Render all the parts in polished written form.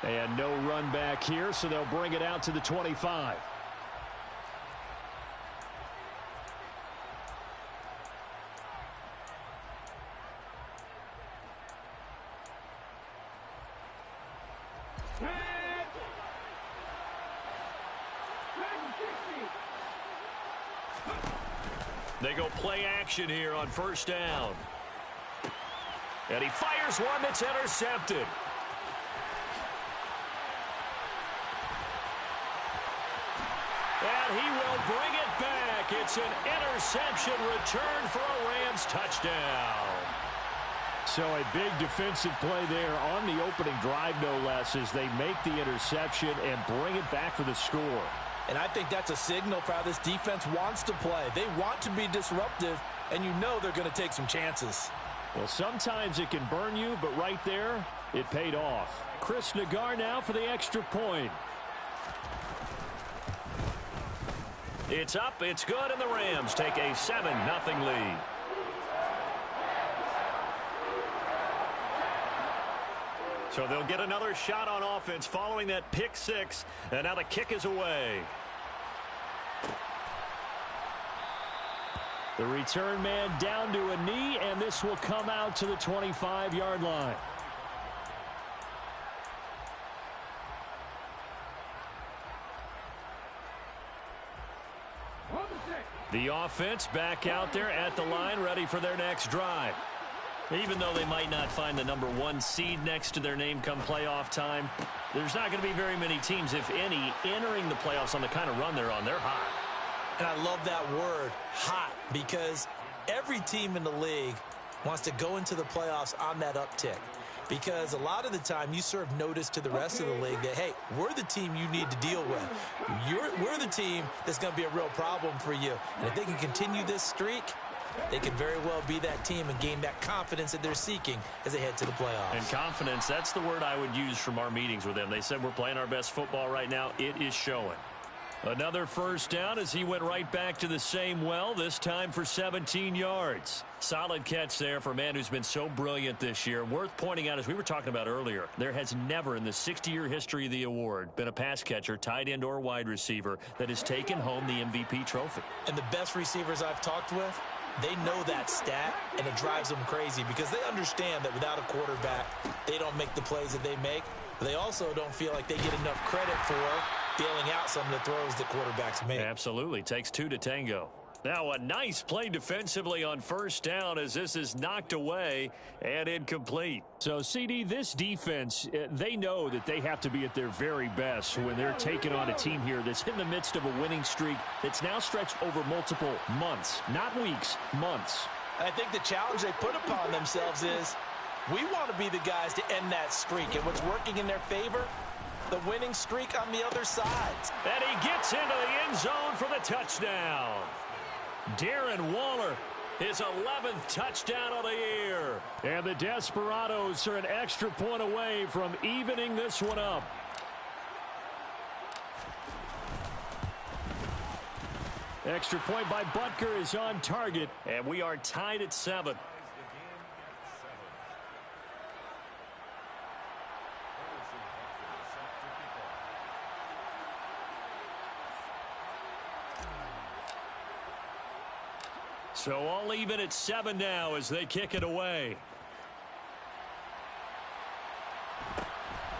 And no run back here, so they'll bring it out to the 25. They go play action here on first down. And he fires one that's intercepted. And he will bring it back. It's an interception return for a Rams touchdown. So a big defensive play there on the opening drive, no less, as they make the interception and bring it back for the score. And I think that's a signal for how this defense wants to play. They want to be disruptive, and you know they're going to take some chances. Well, sometimes it can burn you, but right there, it paid off. Chris Nagar now for the extra point. It's up, it's good, and the Rams take a 7-0 lead. So they'll get another shot on offense following that pick six, and now the kick is away. The return man down to a knee, and this will come out to the 25-yard line. The offense back out there at the line, ready for their next drive. Even though they might not find the number 1 seed next to their name come playoff time, there's not going to be very many teams, if any, entering the playoffs on the kind of run they're on. They're hot. And I love that word, hot, because every team in the league wants to go into the playoffs on that uptick. Because a lot of the time you serve notice to the rest of the league that, hey, we're the team you need to deal with. We're the team that's going to be a real problem for you. And if they can continue this streak, they could very well be that team and gain that confidence that they're seeking as they head to the playoffs. And confidence, that's the word I would use from our meetings with them. They said we're playing our best football right now. It is showing. Another first down as he went right back to the same well, this time for 17 yards. Solid catch there for a man who's been so brilliant this year. Worth pointing out, as we were talking about earlier, there has never in the 60-year history of the award been a pass catcher, tight end, or wide receiver that has taken home the MVP trophy. And the best receivers I've talked with, they know that stat, and it drives them crazy because they understand that without a quarterback, they don't make the plays that they make. But they also don't feel like they get enough credit for bailing out some of the throws that quarterbacks make. Absolutely. Takes two to tango. Now a nice play defensively on first down as this is knocked away and incomplete. So, CD, this defense, they know that they have to be at their very best when they're taking on a team here that's in the midst of a winning streak that's now stretched over multiple months, not weeks, months. I think the challenge they put upon themselves is we want to be the guys to end that streak. And what's working in their favor? The winning streak on the other side. And he gets into the end zone for the touchdown. Darren Waller, his 11th touchdown of the year. And the Desperados are an extra point away from evening this one up. Extra point by Butker is on target. And we are tied at 7. So all even at 7 now as they kick it away.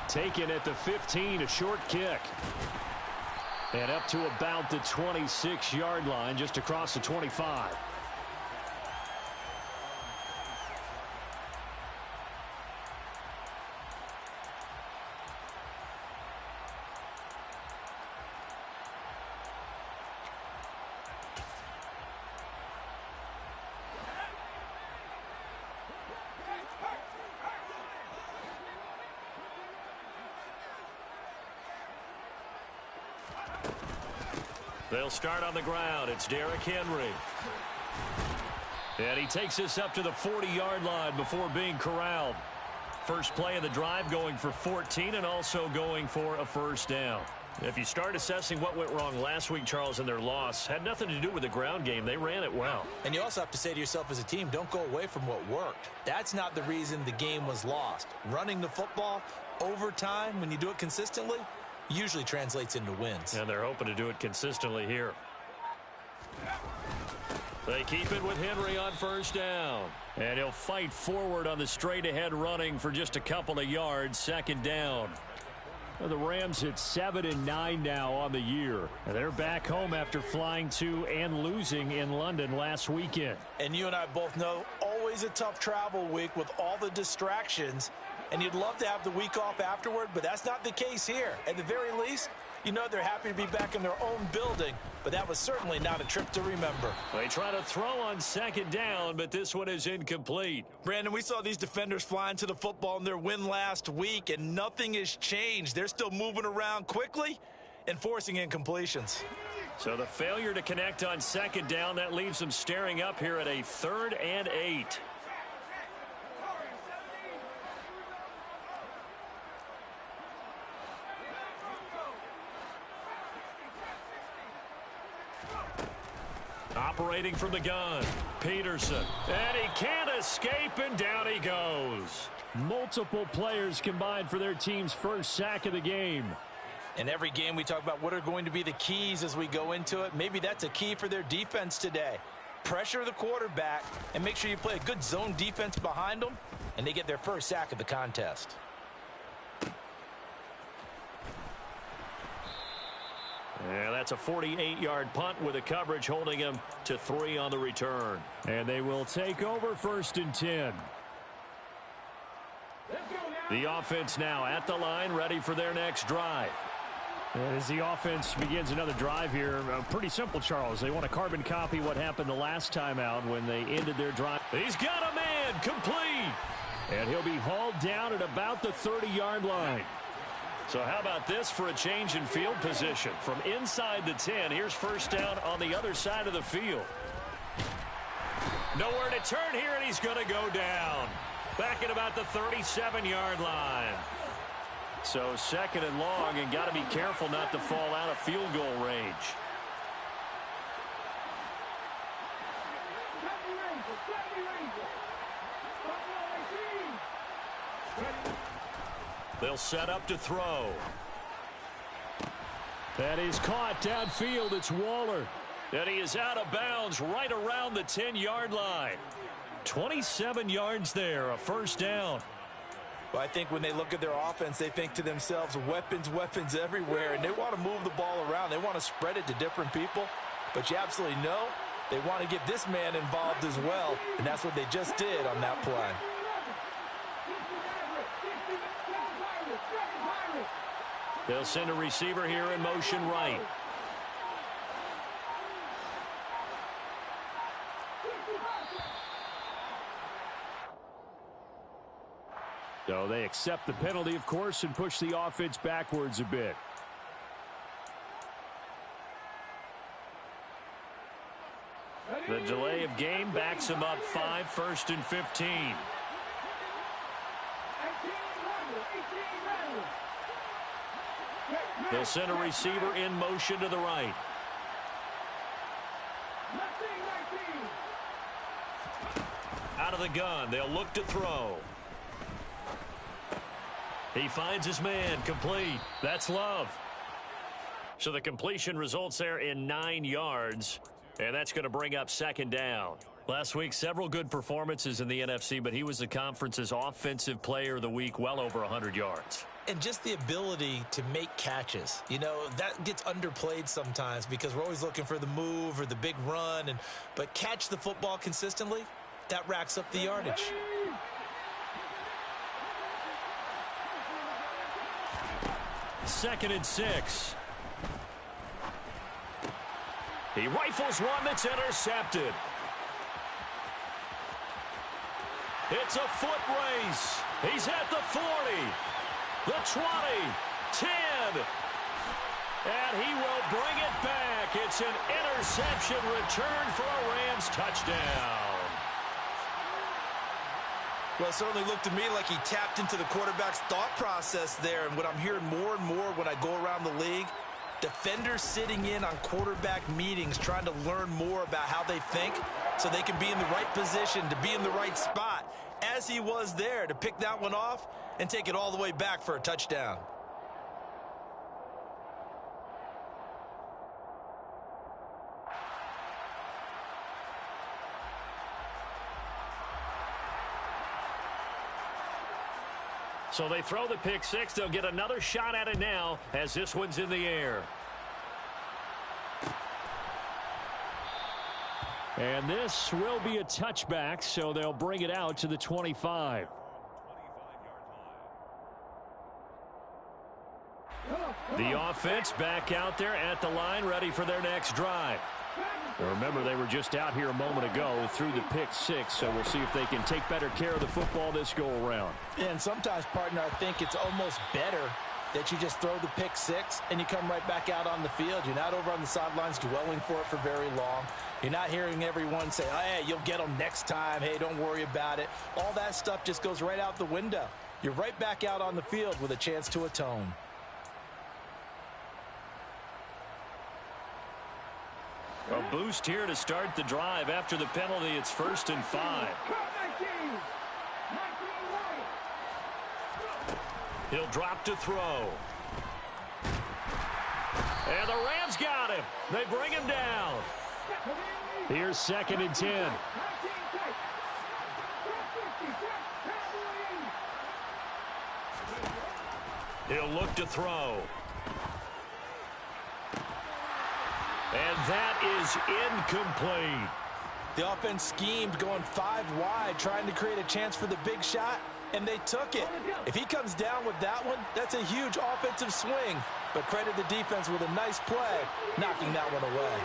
Taken at the 15, a short kick. And up to about the 26-yard line, just across the 25. They'll start on the ground. It's Derrick Henry. And he takes this up to the 40-yard line before being corralled. First play of the drive going for 14 and also going for a first down. If you start assessing what went wrong last week, Charles, in their loss, had nothing to do with the ground game. They ran it well. And you also have to say to yourself as a team, don't go away from what worked. That's not the reason the game was lost. Running the football over time, when you do it consistently, usually translates into wins. And they're hoping to do it consistently here. They keep it with Henry on first down. And he'll fight forward on the straight-ahead running for just a couple of yards, second down. The Rams at 7-9 now on the year. And they're back home after flying to and losing in London last weekend. And you and I both know, always a tough travel week with all the distractions. And you'd love to have the week off afterward, but that's not the case here. At the very least, you know they're happy to be back in their own building, but that was certainly not a trip to remember. They try to throw on second down, but this one is incomplete. Brandon, we saw these defenders flying to the football in their win last week, and nothing has changed. They're still moving around quickly and forcing incompletions. So the failure to connect on second down, that leaves them staring up here at a 3rd and 8. Operating from the gun, Peterson. And he can't escape, and down he goes. Multiple players combined for their team's first sack of the game. In every game we talk about what are going to be the keys as we go into it. Maybe that's a key for their defense today. Pressure the quarterback and make sure you play a good zone defense behind them, and they get their first sack of the contest. Yeah, that's a 48-yard punt with a coverage holding him to 3 on the return. And they will take over 1st and 10. The offense now at the line, ready for their next drive. And as the offense begins another drive here, pretty simple, Charles. They want to carbon copy what happened the last time out when they ended their drive. He's got a man, complete. And he'll be hauled down at about the 30-yard line. So how about this for a change in field position? From inside the 10, here's first down on the other side of the field. Nowhere to turn here, and he's going to go down. Back at about the 37-yard line. So 2nd and long, and got to be careful not to fall out of field goal range. They'll set up to throw. That is caught downfield. It's Waller. And he is out of bounds right around the 10-yard line. 27 yards there, a first down. Well, I think when they look at their offense, they think to themselves, weapons, weapons everywhere, and they want to move the ball around. They want to spread it to different people, but you absolutely know they want to get this man involved as well, and that's what they just did on that play. They'll send a receiver here in motion right. So they accept the penalty, of course, and push the offense backwards a bit. The delay of game backs him up 5, 1st and 15. They'll send a receiver in motion to the right. Out of the gun, they'll look to throw. He finds his man, complete. That's Love. So the completion results there in 9 yards, and that's going to bring up 2nd down. Last week, several good performances in the NFC, but he was the conference's offensive player of the week, well over 100 yards. And just the ability to make catches. You know, that gets underplayed sometimes because we're always looking for the move or the big run. But catch the football consistently, that racks up the yardage. Second and 6. He rifles one that's intercepted. It's a foot race. He's at the 40, the 20, 10. And he will bring it back. It's an interception return for a Rams touchdown. Well, it certainly looked to me like he tapped into the quarterback's thought process there. And what I'm hearing more and more when I go around the league, Defenders sitting in on quarterback meetings trying to learn more about how they think so they can be in the right position to be in the right spot, as he was there to pick that one off and take it all the way back for a touchdown. So they throw the pick six. They'll get another shot at it now as this one's in the air. And this will be a touchback, so they'll bring it out to the 25. The offense back out there at the line, ready for their next drive. Remember, they were just out here a moment ago through the pick six, so we'll see if they can take better care of the football this go-around. And sometimes, partner, I think it's almost better that you just throw the pick six and you come right back out on the field. You're not over on the sidelines dwelling for it for very long. You're not hearing everyone say, oh, hey, you'll get them next time. Hey, don't worry about it. All that stuff just goes right out the window. You're right back out on the field with a chance to atone. A boost here to start the drive. After the penalty, it's 1st and 5. He'll drop to throw. And the Rams got him. They bring him down. Here's 2nd and 10. He'll look to throw. And that is incomplete. The offense schemed going 5 wide, trying to create a chance for the big shot, and they took it. If he comes down with that one, that's a huge offensive swing. But credit the defense with a nice play, knocking that one away.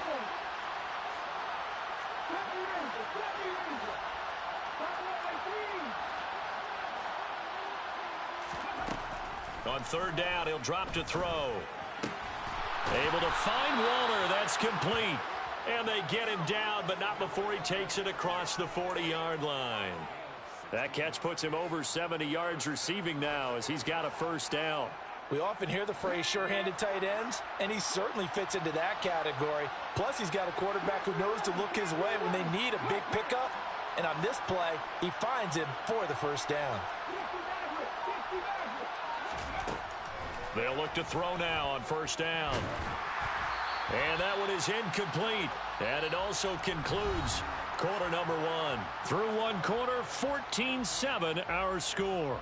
On 3rd down, he'll drop to throw. Able to find Waller. That's complete. And they get him down, but not before he takes it across the 40-yard line. That catch puts him over 70 yards receiving now as he's got a 1st down. We often hear the phrase sure-handed tight ends, and he certainly fits into that category. Plus, he's got a quarterback who knows to look his way when they need a big pickup. And on this play, he finds him for the 1st down. They'll look to throw now on 1st down. And that one is incomplete. And it also concludes quarter number 1. Through one quarter, 14-7 our score.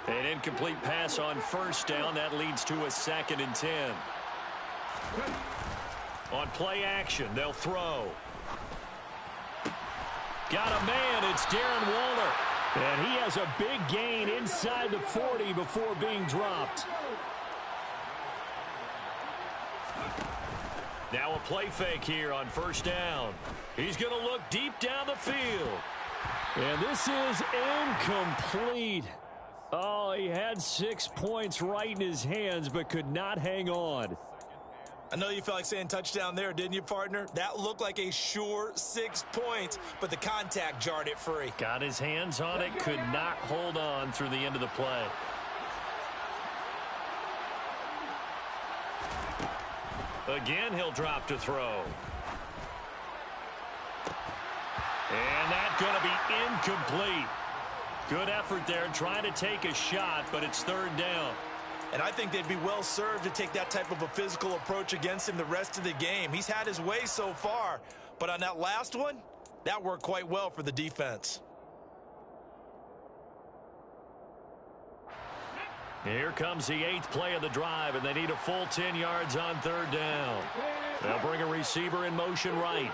An incomplete pass on 1st down. That leads to a 2nd and 10. On play action, they'll throw. Got a man. It's Darren Waller. And he has a big gain inside the 40 before being dropped. Now a play fake here on 1st down. He's going to look deep down the field. And this is incomplete. Oh, he had 6 points right in his hands, but could not hang on. I know you felt like saying touchdown there, didn't you, partner? That looked like a sure 6 points, but the contact jarred it free. Got his hands on it, could not hold on through the end of the play. Again, he'll drop to throw. And that's going to be incomplete. Good effort there, trying to take a shot, but it's 3rd down. And I think they'd be well served to take that type of a physical approach against him the rest of the game. He's had his way so far, but on that last one, that worked quite well for the defense. Here comes the 8th play of the drive, and they need a full 10 yards on 3rd down. They'll bring a receiver in motion right.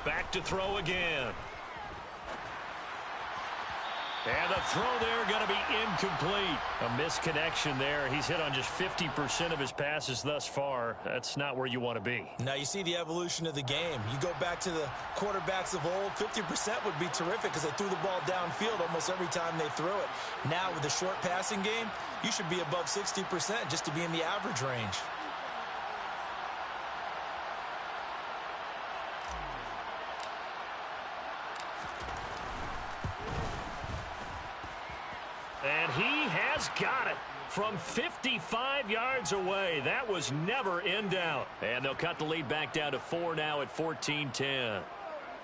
Back to throw again. And the throw there going to be incomplete. A misconnection there. He's hit on just 50% of his passes thus far. That's not where you want to be. Now you see the evolution of the game. You go back to the quarterbacks of old, 50% would be terrific because they threw the ball downfield almost every time they threw it. Now with the short passing game, you should be above 60% just to be in the average range. And he has got it from 55 yards away. That was never in doubt. And they'll cut the lead back down to 4 now at 14-10.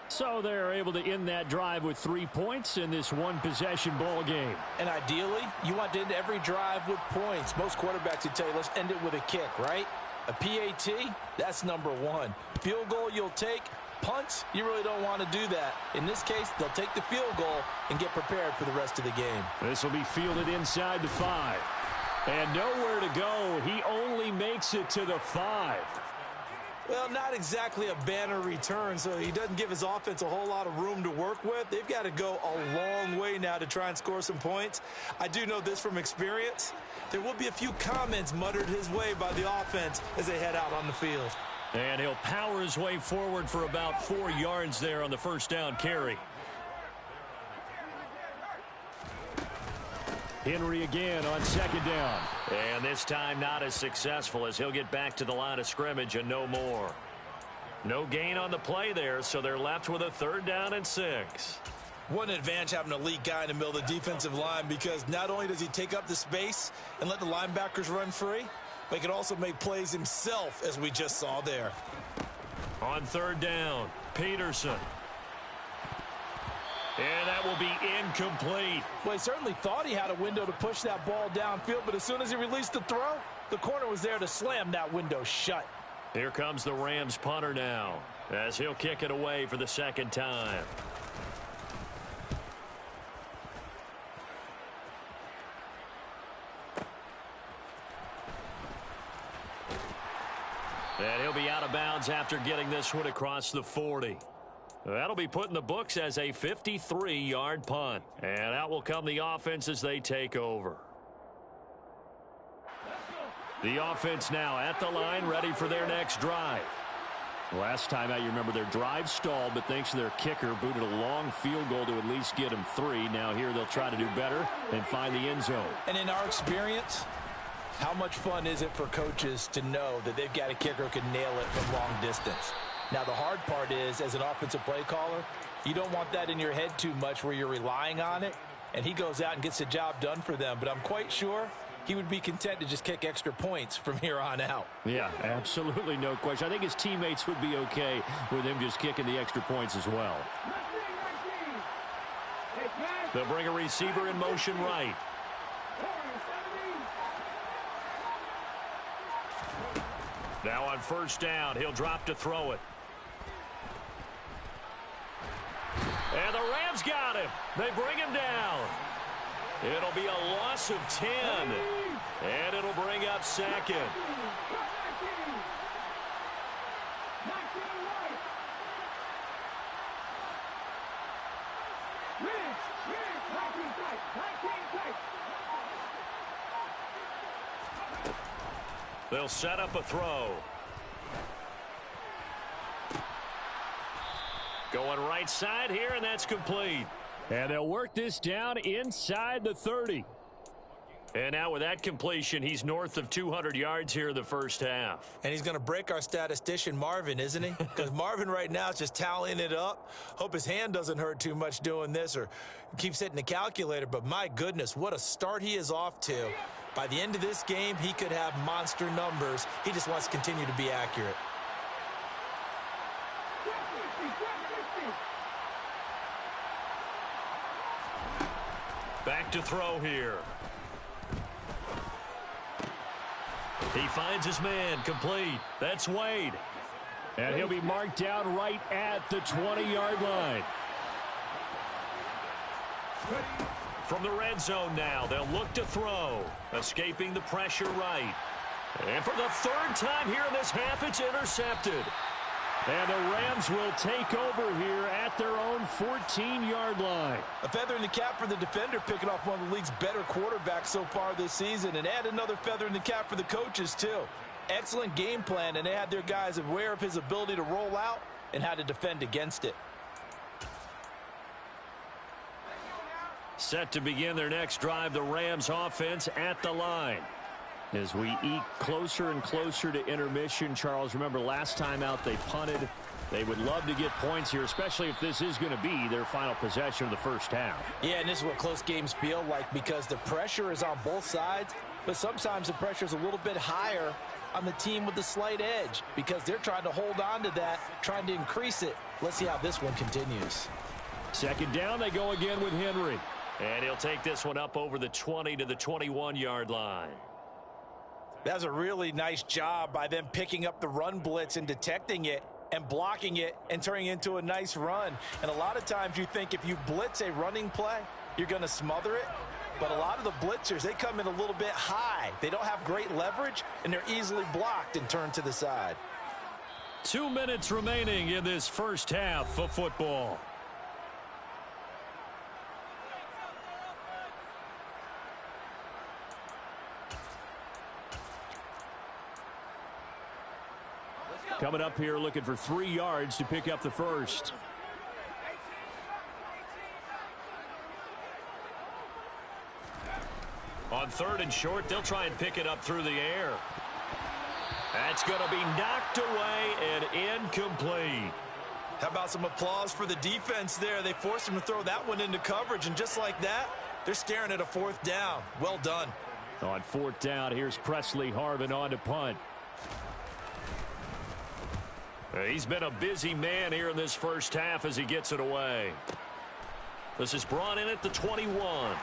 So they're able to end that drive with 3 points in this one-possession ball game. And ideally, you want to end every drive with points. Most quarterbacks would tell you, let's end it with a kick, right? A PAT, that's number one. Field goal you'll take. Punts, you really don't want to do that. In this case, they'll take the field goal and get prepared for the rest of the game. This will be fielded inside the 5. And nowhere to go. He only makes it to the 5. Well, not exactly a banner return, so he doesn't give his offense a whole lot of room to work with. They've got to go a long way now to try and score some points. I do know this from experience. There will be a few comments muttered his way by the offense as they head out on the field. And he'll power his way forward for about 4 yards there on the first down carry. Henry again on second down. And this time not as successful as he'll get back to the line of scrimmage and no more. No gain on the play there, so they're left with a 3rd down and 6. What an advantage having an elite guy in the middle of the defensive line, because not only does he take up the space and let the linebackers run free, but he can also make plays himself, as we just saw there. On 3rd down, Peterson. And that will be incomplete. Well, he certainly thought he had a window to push that ball downfield, but as soon as he released the throw, the corner was there to slam that window shut. Here comes the Rams punter now, as he'll kick it away for the 2nd time. And he'll be out of bounds after getting this one across the 40. That'll be put in the books as a 53-yard punt. And out will come the offense as they take over. The offense now at the line, ready for their next drive. Last time out, you remember their drive stalled, but thanks to their kicker, booted a long field goal to at least get them 3. Now here they'll try to do better and find the end zone. And in our experience, how much fun is it for coaches to know that they've got a kicker who can nail it from long distance? Now, the hard part is, as an offensive play caller, you don't want that in your head too much where you're relying on it, and he goes out and gets the job done for them. But I'm quite sure he would be content to just kick extra points from here on out. Yeah, absolutely no question. I think his teammates would be okay with him just kicking the extra points as well. They'll bring a receiver in motion right. Now on 1st down, he'll drop to throw it. And the Rams got him. They bring him down. It'll be a loss of 10. And it'll bring up 2nd. They'll set up a throw. Going right side here, and that's complete. And they'll work this down inside the 30. And now with that completion, he's north of 200 yards here in the first half. And he's going to break our statistician, Marvin, isn't he? Because Marvin right now is just tallying it up. Hope his hand doesn't hurt too much doing this or keeps hitting the calculator. But my goodness, what a start he is off to. By the end of this game, he could have monster numbers. He just wants to continue to be accurate. Back to throw here. He finds his man, complete. That's Wade. And he'll be marked down right at the 20-yard line. From the red zone now, they'll look to throw. Escaping the pressure right. And for the 3rd time here in this half, it's intercepted. And the Rams will take over here at their own 14-yard line. A feather in the cap for the defender, picking off one of the league's better quarterbacks so far this season. And add another feather in the cap for the coaches, too. Excellent game plan, and they had their guys aware of his ability to roll out and how to defend against it. Set to begin their next drive, the Rams offense at the line. As we eke closer and closer to intermission, Charles, remember last time out they punted. They would love to get points here, especially if this is going to be their final possession of the first half. Yeah, and this is what close games feel like because the pressure is on both sides, but sometimes the pressure is a little bit higher on the team with the slight edge because they're trying to hold on to that, trying to increase it. Let's see how this one continues. Second down, they go again with Henry. And he'll take this one up over the 20 to the 21-yard line. That's a really nice job by them picking up the run blitz and detecting it and blocking it and turning it into a nice run. And a lot of times you think if you blitz a running play, you're going to smother it. But a lot of the blitzers, they come in a little bit high. They don't have great leverage, and they're easily blocked and turned to the side. 2 minutes remaining in this first half of football. Coming up here looking for 3 yards to pick up the first. On 3rd and short, they'll try and pick it up through the air. That's going to be knocked away and incomplete. How about some applause for the defense there? They forced him to throw that one into coverage, and just like that, they're staring at a 4th down. Well done. On 4th down, here's Presley Harvin on to punt. He's been a busy man here in this first half as he gets it away. This is brought in at the 21.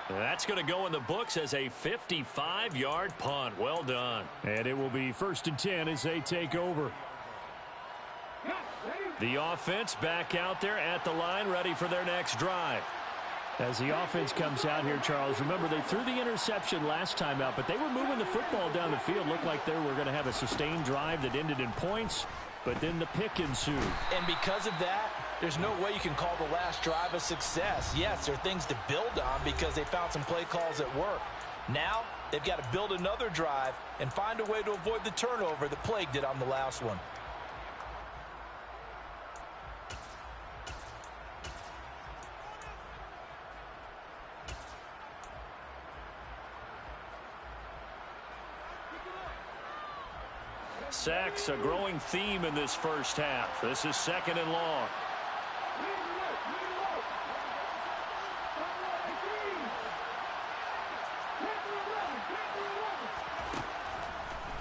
That's going to go in the books as a 55-yard punt. Well done. And it will be 1st and 10 as they take over. The offense back out there at the line, ready for their next drive. As the offense comes out here, Charles, remember they threw the interception last time out, but they were moving the football down the field. Looked like they were going to have a sustained drive that ended in points, but then the pick ensued. And because of that, there's no way you can call the last drive a success. Yes, there are things to build on because they found some play calls that work. Now, they've got to build another drive and find a way to avoid the turnover that plagued it on the last one. Sacks, a growing theme in this first half. This is 2nd and long.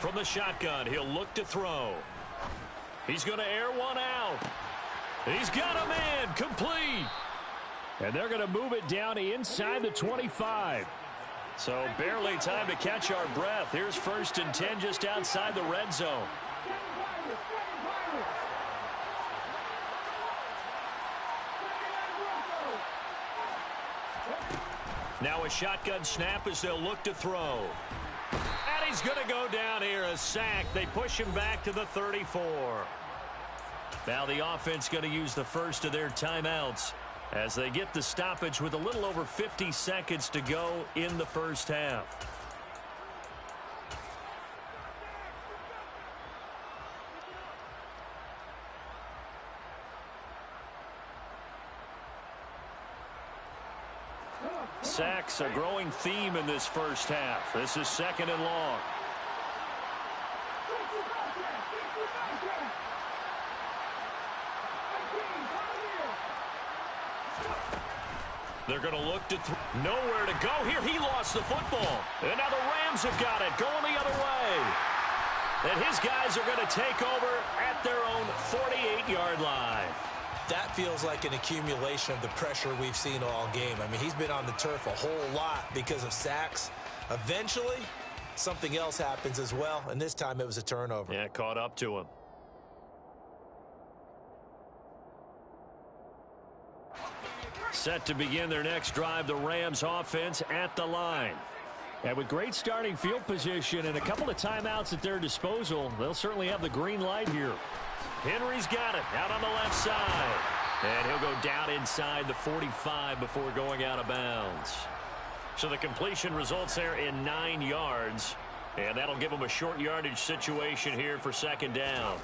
From the shotgun, he'll look to throw. He's going to air one out. He's got a man, complete. And they're going to move it down inside the 25. So barely time to catch our breath. Here's 1st and 10 just outside the red zone. Now a shotgun snap as they'll look to throw. And he's going to go down here, a sack. They push him back to the 34. Now the offense going to use the first of their timeouts as they get the stoppage with a little over 50 seconds to go in the first half. Sacks, a growing theme in this first half. This is 2nd and long. They're going to look to nowhere to go here. He lost the football. And now the Rams have got it, going the other way. And his guys are going to take over at their own 48-yard line. That feels like an accumulation of the pressure we've seen all game. I mean, he's been on the turf a whole lot because of sacks. Eventually, something else happens as well, and this time it was a turnover. Yeah, caught up to him. Set to begin their next drive, the Rams offense at the line. And with great starting field position and a couple of timeouts at their disposal, they'll certainly have the green light here. Henry's got it out on the left side. And he'll go down inside the 45 before going out of bounds. So the completion results there in 9 yards. And that'll give him a short yardage situation here for second down.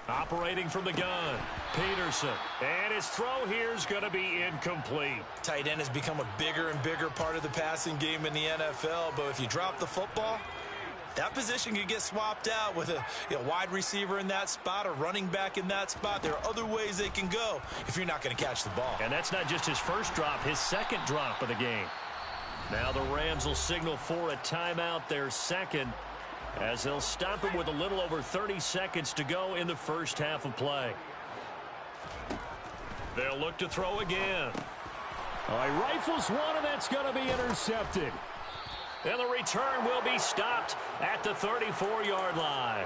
Operating from the gun, Peterson. And his throw here is going to be incomplete. Tight end has become a bigger and bigger part of the passing game in the NFL. But if you drop the football, that position can get swapped out with a wide receiver in that spot, a running back in that spot. There are other ways they can go if you're not going to catch the ball. And that's not just his first drop, his second drop of the game. Now the Rams will signal for a timeout, their second, as they'll stop it with a little over 30 seconds to go in the first half of play. They'll look to throw again. All right, rifles one, and that's going to be intercepted. And the return will be stopped at the 34-yard line.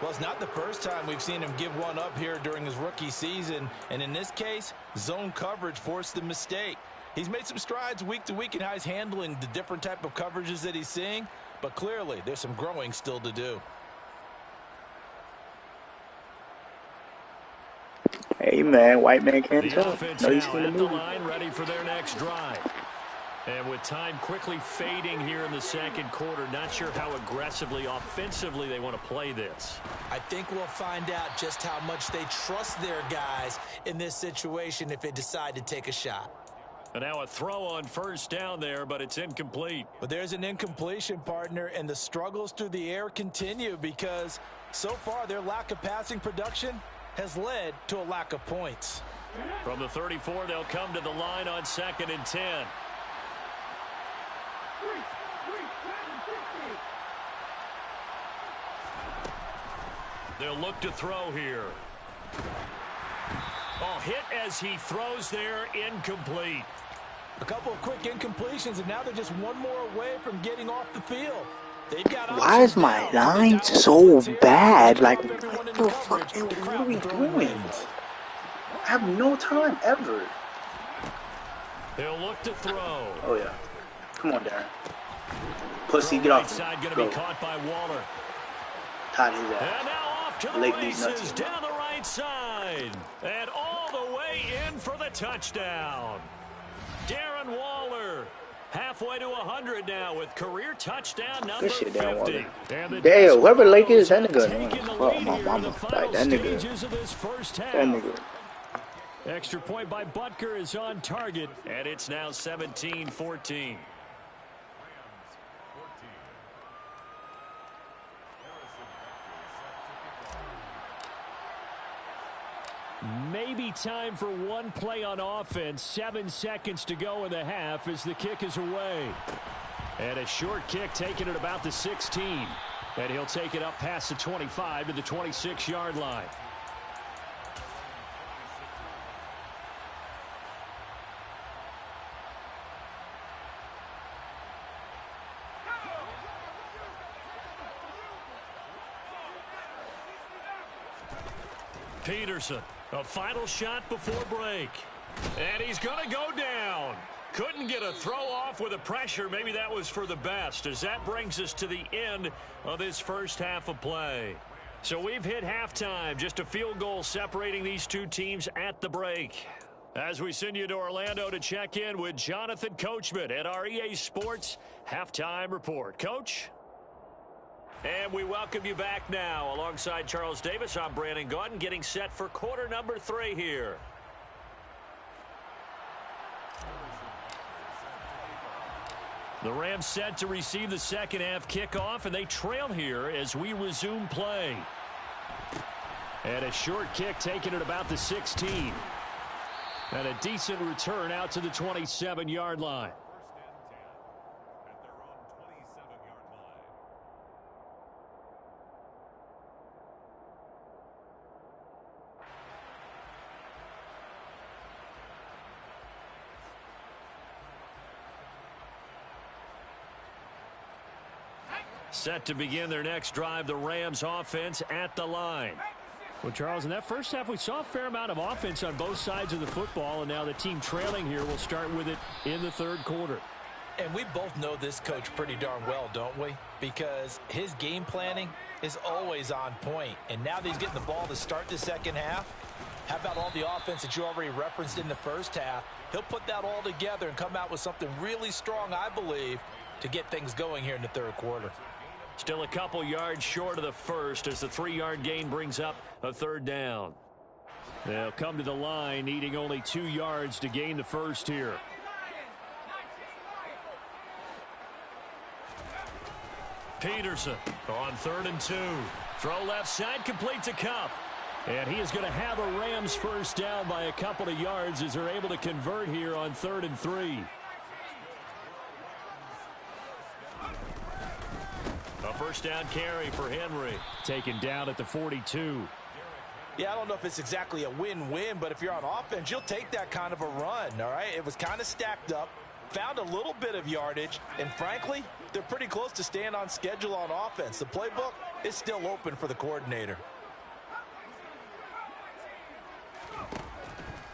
Well, it's not the first time we've seen him give one up here during his rookie season. And in this case, zone coverage forced the mistake. He's made some strides week to week in how he's handling the different type of coverages that he's seeing. But clearly, there's some growing still to do. Hey, man, white man can't The tell. offense No, you now seen the at the movie. line, ready for their next drive. And with time quickly fading here in the second quarter, not sure how aggressively, offensively they want to play this. I think we'll find out just how much they trust their guys in this situation if they decide to take a shot. And now a throw on first down there, but it's incomplete. But there's an incompletion, partner, and the struggles through the air continue because so far their lack of passing production has led to a lack of points. From the 34, they'll come to the line on 2nd and 10. They'll look to throw here. Oh, hit as he throws there, incomplete. A couple of quick incompletions, and now they're just one more away from getting off the field. They've got Why is my line so bad? Like, what the fuck? What are we doing? I have no time ever. They'll look to throw. Oh, yeah. Come on, Darren. Pussy, get off me. Side going to Go. be caught by Waller. Tied his And ass. now off to the Leg these nuts races in. down the right side. And all the way in for the touchdown. Darren Waller, halfway to 100 now with career touchdown number Good shit, Darren 50. Waller. And the Damn, whoever Lake is, that Desperados nigga. taking the Fuck lead my here in mama. the final Like, that nigga. stages of this first half. That nigga. Extra point by Butker is on target. And it's now 17-14. Maybe time for one play on offense. 7 seconds to go in the half as the kick is away. And a short kick taken at about the 16. And he'll take it up past the 25 to the 26-yard line. Peterson, a final shot before break. And he's going to go down. Couldn't get a throw off with the pressure. Maybe that was for the best, as that brings us to the end of this first half of play. So we've hit halftime. Just a field goal separating these two teams at the break. As we send you to Orlando to check in with Jonathan Coachman at our EA Sports Halftime Report. Coach? And we welcome you back now. Alongside Charles Davis, I'm Brandon Gaudin, getting set for quarter number 3 here. The Rams set to receive the second half kickoff, and they trail here as we resume play. And a short kick taken at about the 16. And a decent return out to the 27-yard line. Set to begin their next drive, the Rams offense at the line. Well, Charles, in that first half, we saw a fair amount of offense on both sides of the football, and now the team trailing here will start with it in the third quarter. And we both know this coach pretty darn well, don't we? Because his game planning is always on point. And now that he's getting the ball to start the second half, how about all the offense that you already referenced in the first half? He'll put that all together and come out with something really strong, I believe, to get things going here in the third quarter. Still a couple yards short of the first as the 3-yard gain brings up a third down. They'll come to the line needing only 2 yards to gain the first here. Peterson on 3rd and 2. Throw left side, complete to Kupp. And he is going to have a Rams first down by a couple of yards as they're able to convert here on 3rd and 3. A first down carry for Henry. Taken down at the 42. Yeah, I don't know if it's exactly a win-win, but if you're on offense, you'll take that kind of a run, all right? It was kind of stacked up, found a little bit of yardage, and frankly, they're pretty close to staying on schedule on offense. The playbook is still open for the coordinator.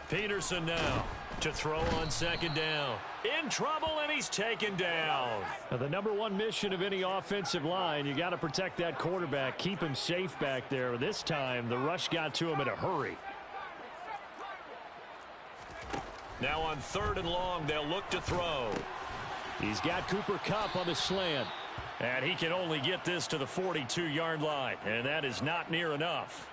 Peterson now to throw on 2nd down. In trouble, and he's taken down. Now, the #1 mission of any offensive line, you got to protect that quarterback, keep him safe back there. This time, the rush got to him in a hurry. Now on 3rd and long, they'll look to throw. He's got Cooper Kupp on the slant. And he can only get this to the 42-yard line. And that is not near enough.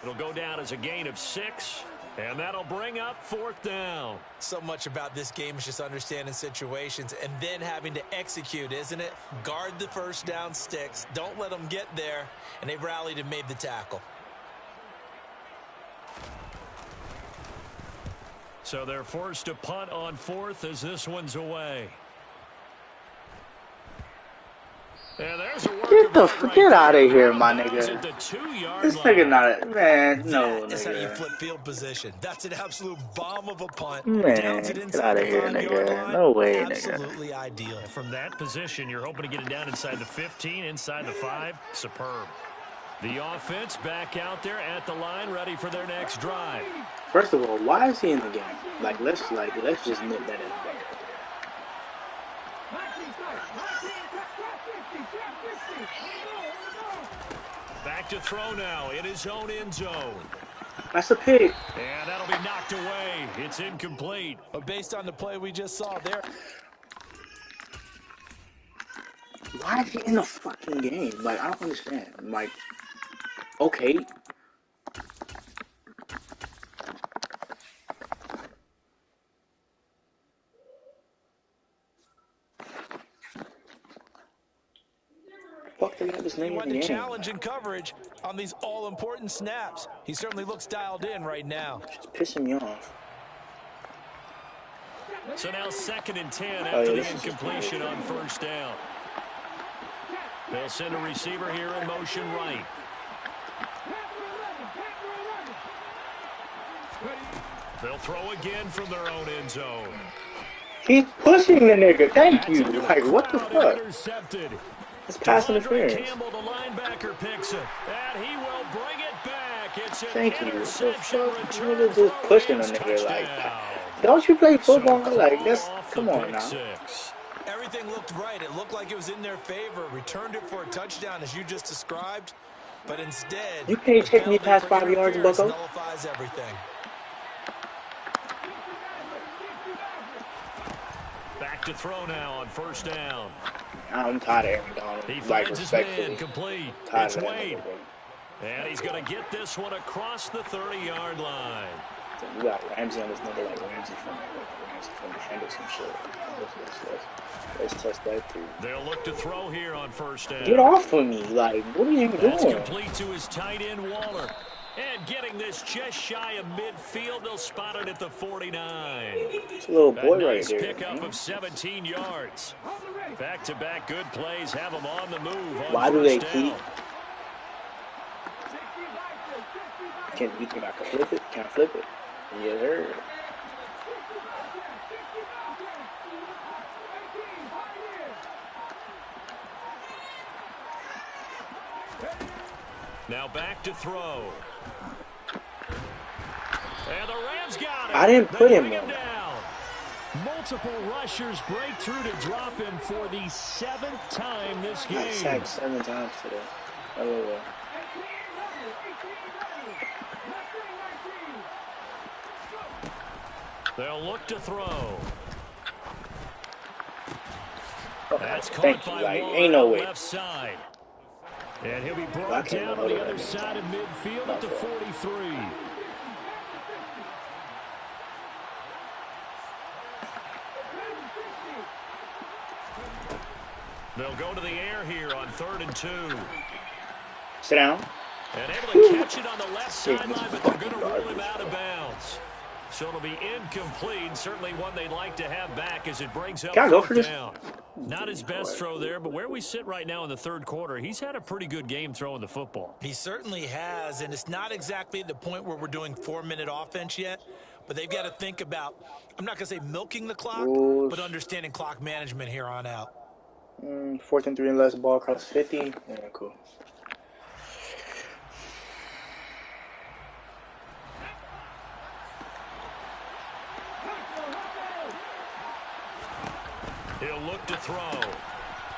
It'll go down as a gain of 6. And that'll bring up 4th down. So much about this game is just understanding situations and then having to execute, isn't it? Guard the first down sticks. Don't let them get there. And they rallied and made the tackle. So they're forced to punt on 4th as this one's away. And there's a get out of here, my nigga. This nigga not man, no That's nigga. how you flip field position. That's an absolute bomb of a punt. Man, Downs it get inside out of the here, 5-yard nigga. line. No way, nigga. Absolutely ideal. From that position, you're hoping to get it down inside the 15, inside the 5. Superb. The offense back out there at the line, ready for their next drive. First of all, why is he in the game? Let's just nip that in the bud. Back to throw now in his own end zone. That's a pick. And that'll be knocked away. It's incomplete. But based on the play we just saw there. Why is he in the fucking game? I don't understand. Okay. Fuck, they got this name He in won the the game. challenge and coverage on these all-important snaps. He certainly looks dialed in right now. It's pissing me off. So now 2nd and 10 after the incompletion on 1st down. They'll send a receiver here in motion right. They'll throw again from their own end zone. He's pushing the nigga. Thank you. What the fuck? Intercepted. It's pass interference. Campbell, the linebacker, picks it. And he will bring it back. It's an Thank you. interception return. Nigga just pushing a nigga don't you play football? That's come on now. Everything looked right. It looked like it was in their favor. Returned it for a touchdown as you just described. But instead, you can't take me past 5 yards, bucko. Nullifies everything. Back to throw now on 1st down. I'm tired of Aaron Donald. He finds his man complete. It's Wade. And he's going to get this one across the 30-yard line. We got Ramsey on this number, Ramsey from Henderson shit. Let's test that too. They'll look to throw here on 1st down. Get off of me. What are you doing? That's complete to his tight end, Waller. And getting this just shy of midfield, they'll spot it at the 49. It's a little boy right there. Nice pickup of 17 yards. Back-to-back good plays have them on the move. Why do they keep? Can I flip it? Can I flip it? Yes, sir. Now back to throw. And the Rams got it. I didn't put him on. Multiple rushers break through to drop him for the 7th time this game. I sacked 7 times today. LOL. They'll look to throw. That's Thank caught you. by Like, Waller ain't no on way. left side. And he'll be brought down on the other side of midfield at the 43. They'll go to the air here on 3rd and 2. Sit down. And able to catch it on the left sideline, but they're going to rule him out of bounds. So it'll be incomplete. Certainly one they'd like to have back as it brings up 4th down. Not his best throw there, but where we sit right now in the 3rd quarter, he's had a pretty good game throwing the football. He certainly has, and it's not exactly the point where we're doing 4-minute offense yet, but they've got to think about, I'm not going to say milking the clock, but understanding clock management here on out. 4th and 3 and less, ball across 50. Yeah, cool. He'll look to throw.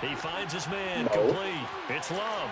He finds his man complete. It's Love.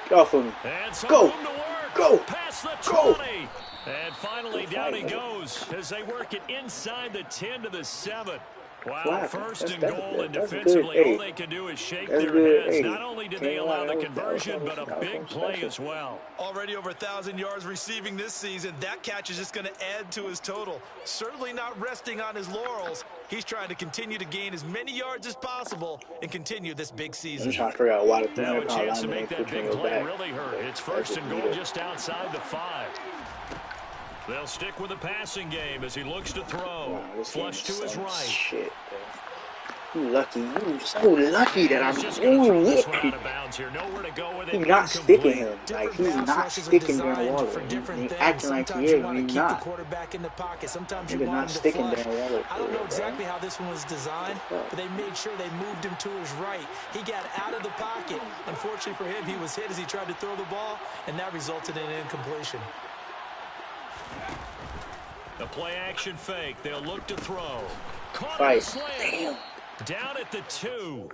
Get off of me. And some Go. room to work. Go. Past the 20. Go. And finally down he goes as they work it inside the 10 to the 7. Wow, first and goal, and defensively all they can do is shake their heads. Not only did they allow the conversion, but a big play as well. Already over 1,000 yards receiving this season. That catch is just going to add to his total. Certainly not resting on his laurels. He's trying to continue to gain as many yards as possible and continue this big season. I'm trying to figure out why the now a chance to make that big play really hurt. It's 1st and goal just outside the 5. They'll stick with the passing game as he looks to throw. Flush to his right. Shit, bro. You lucky. You so lucky that I'm He's not sticking him. Like, he's not sticking Darren Waller. He's acting like he is, and he's not. He's not sticking Darren Waller. I don't know exactly how this one was designed, but they made sure they moved him to his right. He got out of the pocket. Unfortunately for him, he was hit as he tried to throw the ball, and that resulted in an incompletion. The play action fake. They'll look to throw. Fight. Damn. Down at the 2.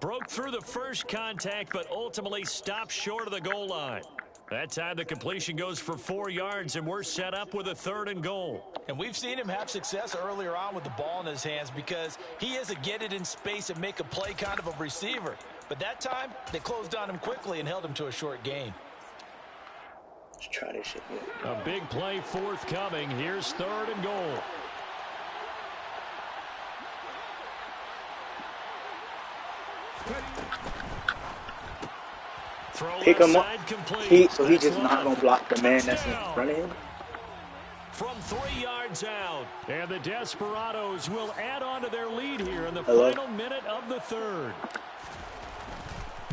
Broke through the first contact, but ultimately stopped short of the goal line. That time the completion goes for 4 yards, and we're set up with a 3rd and goal. And we've seen him have success earlier on with the ball in his hands because he is a get it in space and make a play kind of a receiver. But that time, they closed on him quickly and held him to a short gain. Let's try this shit. A big play forthcoming. Here's 3rd and goal. Pick him up. So he's just not going to block the man that's in front of him? From 3 yards out. And the Desperados will add on to their lead here in the final minute of the 3rd.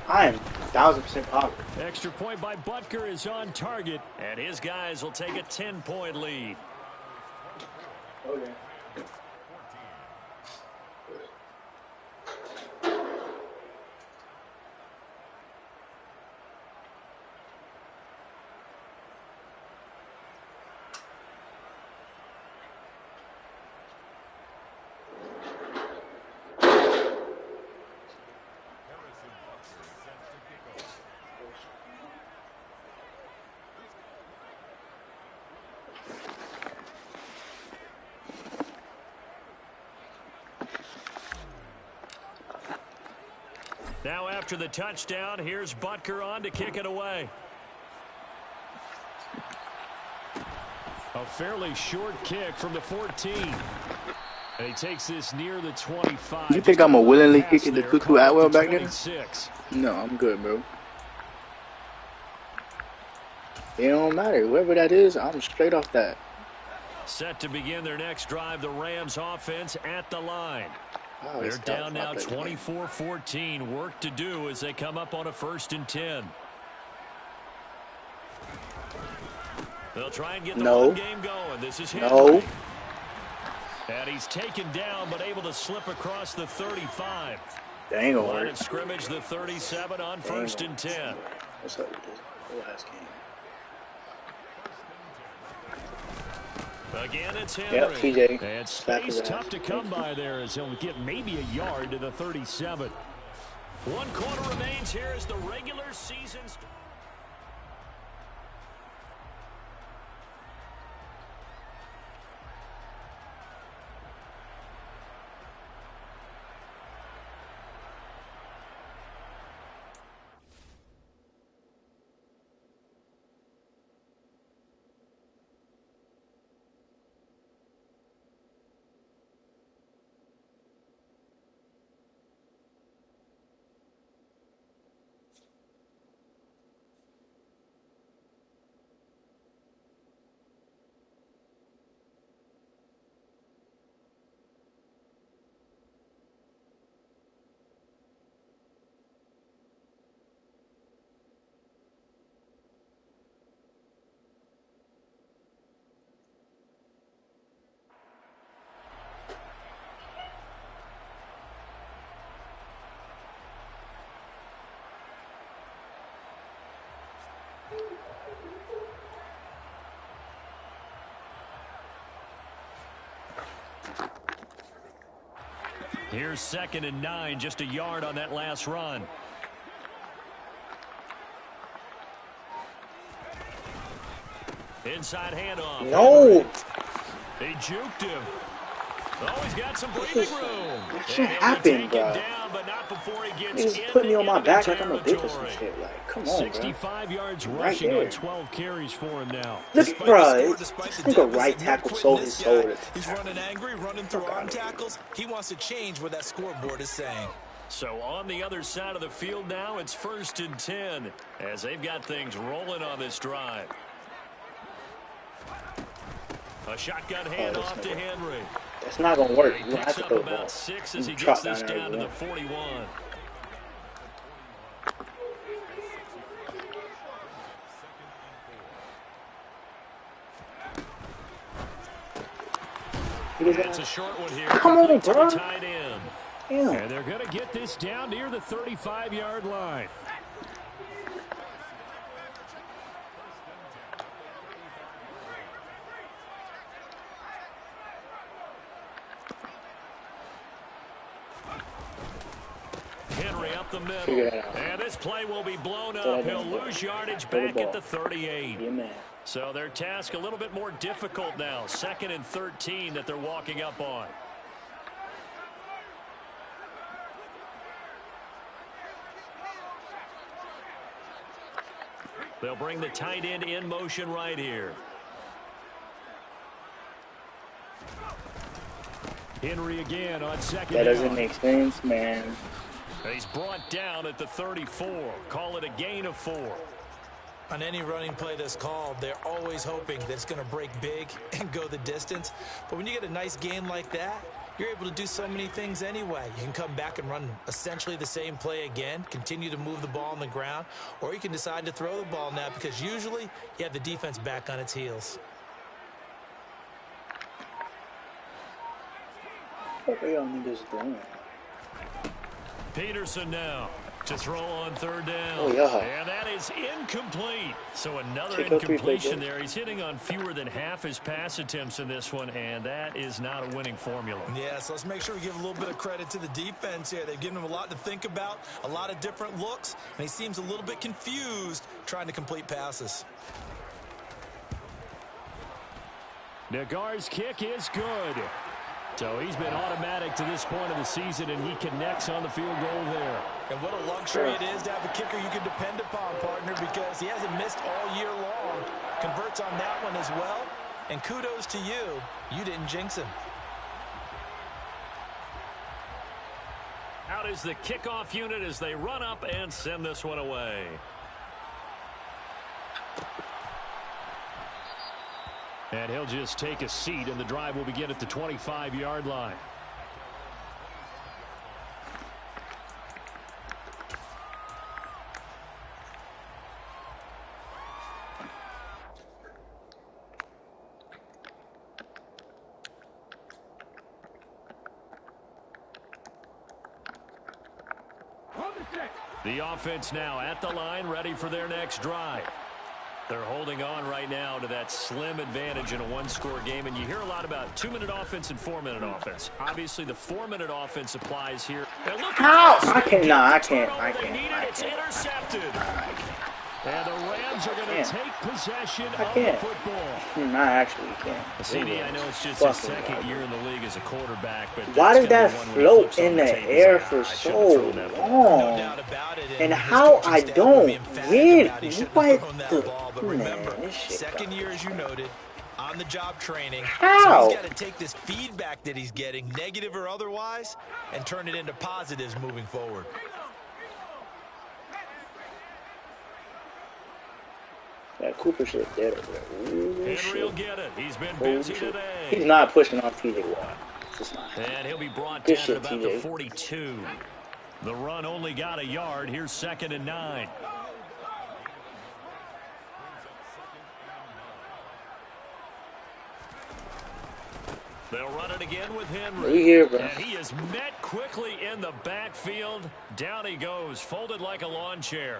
I am 1,000% positive. Extra point by Butker is on target, and his guys will take a 10-point lead. Okay. Now after the touchdown, here's Butker on to kick it away. A fairly short kick from the 14. And he takes this near the 25. You think I'm a willingly kicking the Cuckoo Atwell back there? No, I'm good, bro. It don't matter. Whoever that is, I'm straight off that. Set to begin their next drive, the Rams offense at the line. Oh, they're down now 24-14. Work to do as they come up on a 1st and 10. They'll try and get the run game going. This is Henry. And he's taken down, but able to slip across the 35. Dang, line of scrimmage, the 37 on 1st and 10. What's up with this last game? Again, it's Henry. Yep, TJ. And space tough to come by there as he'll get maybe a yard to the 37. 1 quarter remains here as the regular season's. Here's 2nd and 9, just a yard on that last run. Inside handoff. No. They juked him. Oh, he's got some breathing room. That shit happened, bro. But not before he gets He's putting me on my back like I'm a bitch or some shit. Like, come on, 65 bro. yards rushing on 12 carries for him now. Look, bro. I think a right tackle sold his shoulder. He's running angry, running through arm tackles. He wants to change what that scoreboard is saying. So on the other side of the field now, it's 1st and 10 as they've got things rolling on this drive. A shotgun handoff to Henry. That's not going to work. You have to up throw the about ball. 6 as he gets this down to the 41. It's a short one here. Come on, bro. Tight end. Damn. And they're going to get this down near the 35-yard line. Henry up the middle. And this play will be blown up. He'll lose yardage back at the 38. So their task a little bit more difficult now. 2nd and 13 that they're walking up on. They'll bring the tight end in motion right here. Henry again on 2nd down. That doesn't make sense, man. He's brought down at the 34. Call it a gain of 4. On any running play that's called, they're always hoping that it's going to break big and go the distance. But when you get a nice gain like that, you're able to do so many things anyway. You can come back and run essentially the same play again, continue to move the ball on the ground, or you can decide to throw the ball now because usually you have the defense back on its heels. What are y'all niggas doing? Peterson now to throw on 3rd down. Oh, yeah. And that is incomplete. So another incompletion there. He's hitting on fewer than half his pass attempts in this one, and that is not a winning formula. Yeah, so let's make sure we give a little bit of credit to the defense here. They've given him a lot to think about, a lot of different looks, and he seems a little bit confused trying to complete passes. Nagar's kick is good. So he's been automatic to this point of the season, and he connects on the field goal there. And what a luxury it is to have a kicker you can depend upon, partner, because he hasn't missed all year long. Converts on that one as well. And kudos to you. You didn't jinx him. Out is the kickoff unit as they run up and send this one away. And he'll just take a seat, and the drive will begin at the 25-yard line. The offense now at the line, ready for their next drive. They're holding on right now to that slim advantage in a one-score game, and you hear a lot about 2-minute offense and 4-minute offense. Obviously, the 4-minute offense applies here. How? I can't. It's intercepted. And the Rams are going to take possession of the football. I actually can't. CD, I know it's just his second year in the league as a quarterback, but why does that float in the air for so long? And how I don't get it? Second year, as you noted, on the job training. How? So he's got to take this feedback that he's getting, negative or otherwise, and turn it into positives moving forward. That Cooper shit dead over there. Henry will get it. He's been busy today. He's not pushing off TJ Watt. And he'll be brought down at about the 42. The run only got a yard. Here's 2nd and 9. They'll run it again with Henry. Here, bro. And he is met quickly in the backfield. Down he goes, folded like a lawn chair.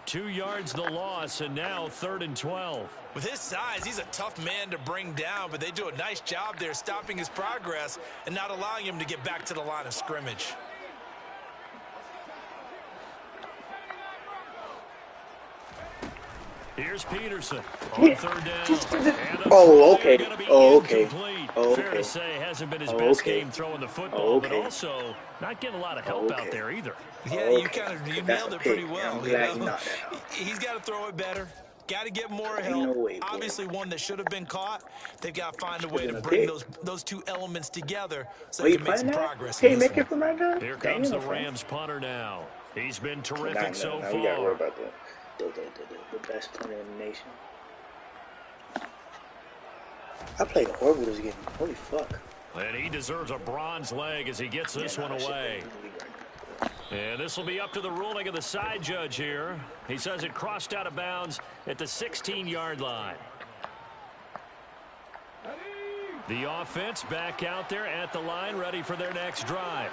2 yards the loss, and now 3rd and 12. With his size, he's a tough man to bring down, but they do a nice job there stopping his progress and not allowing him to get back to the line of scrimmage. Here's Peterson on 3rd down. Okay. Fair to say, hasn't been his best game throwing the football, but also not getting a lot of help out there either. Yeah, you nailed it pretty well. He's got to throw it better. Got to get more help. Obviously, one that should have been caught. They've got to find a way to bring those two elements together so they can make some progress. Hey, make it from right now. Here comes the Rams punter now. He's been terrific so far. We got to worry about that. The best punter in the nation. I played horrible this game. Holy fuck. And he deserves a bronze leg as he gets this one away. And this will be up to the ruling of the side judge here. He says it crossed out of bounds at the 16-yard line. The offense back out there at the line, ready for their next drive.